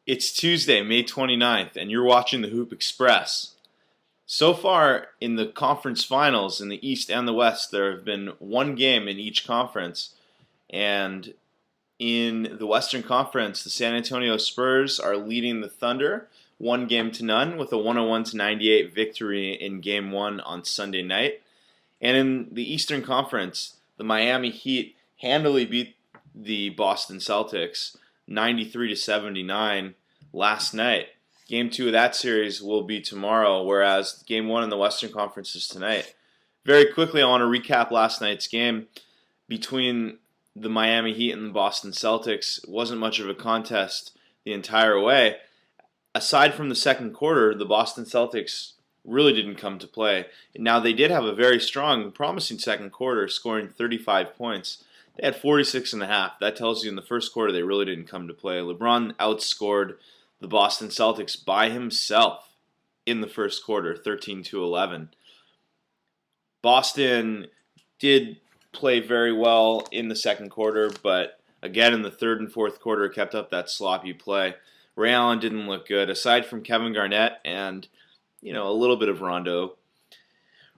It's Tuesday, May 29th, and you're watching the Hoop Express. So far in the conference finals in the East and the West, there have been one game in each conference. And in the Western Conference, the San Antonio Spurs are leading the Thunder 1-0 with a 101-98 victory in Game 1 on Sunday night. And in the Eastern Conference, the Miami Heat handily beat the Boston Celtics 93-79 last night. Game 2 of that series will be tomorrow, whereas Game 1 in the Western Conference is tonight. Very quickly, I want to recap last night's game between the Miami Heat and the Boston Celtics. It wasn't much of a contest the entire way. Aside from the second quarter, the Boston Celtics really didn't come to play. Now, they did have a very strong, promising second quarter, scoring 35 points. They had 46 and a half. That tells you in the first quarter they really didn't come to play. LeBron outscored the Boston Celtics by himself in the first quarter, 13-11. Boston did play very well in the second quarter, but again in the third and fourth quarter kept up that sloppy play. Ray Allen didn't look good, aside from Kevin Garnett and a little bit of Rondo.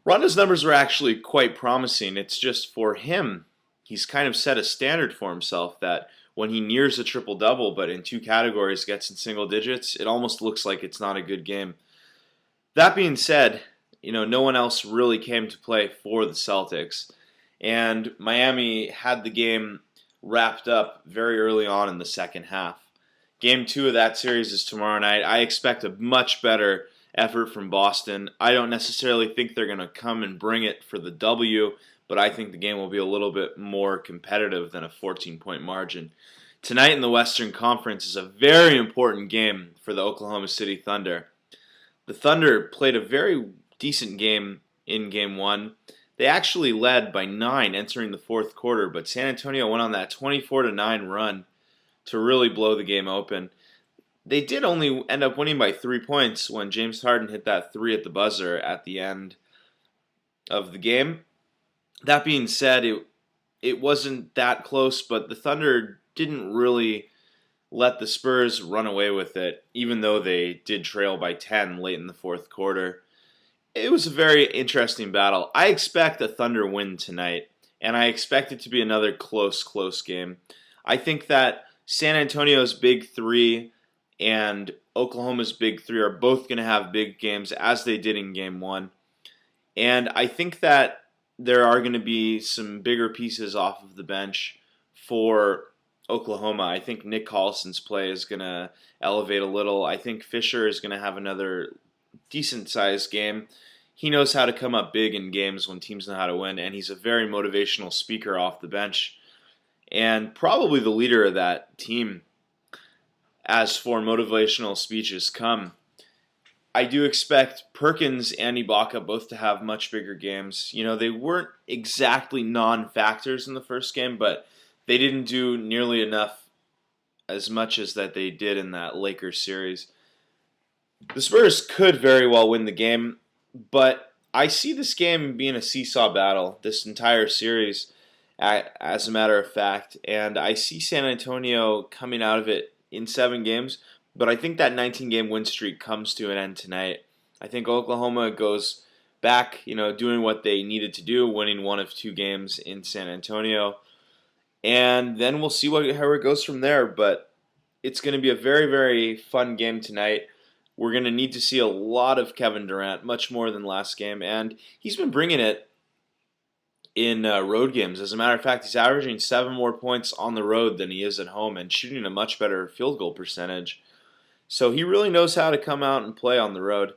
Rondo's numbers were actually quite promising. It's just for him, he's kind of set a standard for himself that when he nears a triple-double, but in two categories gets in single digits, it almost looks like it's not a good game. That being said, no one else really came to play for the Celtics. And Miami had the game wrapped up very early on in the second half. Game 2 of that series is tomorrow night. I expect a much better effort from Boston. I don't necessarily think they're going to come and bring it for the W, but I think the game will be a little bit more competitive than a 14-point margin. Tonight in the Western Conference is a very important game for the Oklahoma City Thunder. The Thunder played a very decent game in Game 1. They actually led by 9 entering the fourth quarter, but San Antonio went on that 24-9 run to really blow the game open. They did only end up winning by 3 points when James Harden hit that 3 at the buzzer at the end of the game. That being said, it wasn't that close, but the Thunder didn't really let the Spurs run away with it, even though they did trail by 10 late in the fourth quarter. It was a very interesting battle. I expect a Thunder win tonight, and I expect it to be another close game. I think that San Antonio's big three and Oklahoma's big three are both going to have big games, as they did in Game 1. And I think that there are going to be some bigger pieces off of the bench for Oklahoma. I think Nick Collison's play is going to elevate a little. I think Fisher is going to have another decent-sized game. He knows how to come up big in games when teams know how to win, and he's a very motivational speaker off the bench, and probably the leader of that team as for motivational speeches come. I do expect Perkins and Ibaka both to have much bigger games. They weren't exactly non-factors in the first game, but they didn't do nearly enough as much as that they did in that Lakers series. The Spurs could very well win the game, but I see this game being a seesaw battle, this entire series, as a matter of fact, and I see San Antonio coming out of it in 7 games, but I think that 19-game win streak comes to an end tonight. I think Oklahoma goes back, doing what they needed to do, winning 1 of 2 games in San Antonio, and then we'll see how it goes from there, but it's going to be a very, very fun game tonight. We're going to need to see a lot of Kevin Durant, much more than last game, and he's been bringing it in road games. As a matter of fact, he's averaging 7 more points on the road than he is at home and shooting a much better field goal percentage. So he really knows how to come out and play on the road.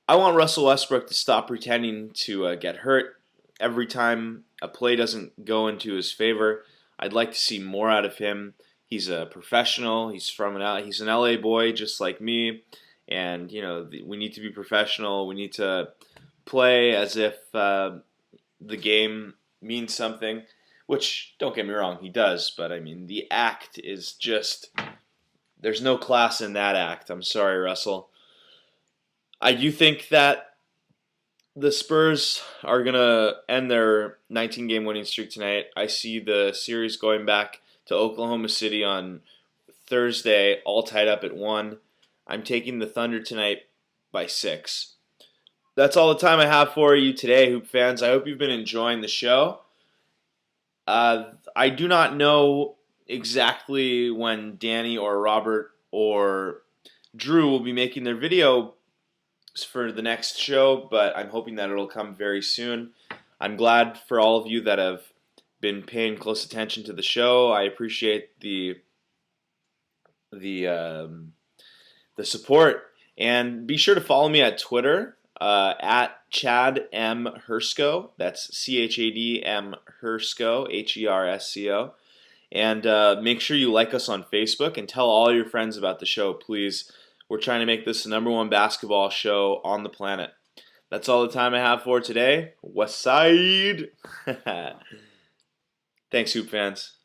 I want Russell Westbrook to stop pretending to get hurt every time a play doesn't go into his favor. I'd like to see more out of him. He's a professional. He's an LA boy just like me, and we need to be professional. We need to play as if the game means something, which, don't get me wrong, he does, but the act is just, there's no class in that act. I'm sorry, Russell. I do think that the Spurs are going to end their 19-game winning streak tonight. I see the series going back to Oklahoma City on Thursday, all tied up at 1. I'm taking the Thunder tonight by 6. That's all the time I have for you today, Hoop fans. I hope you've been enjoying the show. I do not know exactly when Danny or Robert or Drew will be making their video for the next show, but I'm hoping that it'll come very soon. I'm glad for all of you that have been paying close attention to the show. I appreciate the support, and be sure to follow me at Twitter at Chad M Hersco. That's CHAD Hersco, HERSCO. And make sure you like us on Facebook and tell all your friends about the show, please. We're trying to make this the #1 basketball show on the planet. That's all the time I have for today. West Side. Thanks, Hoop fans.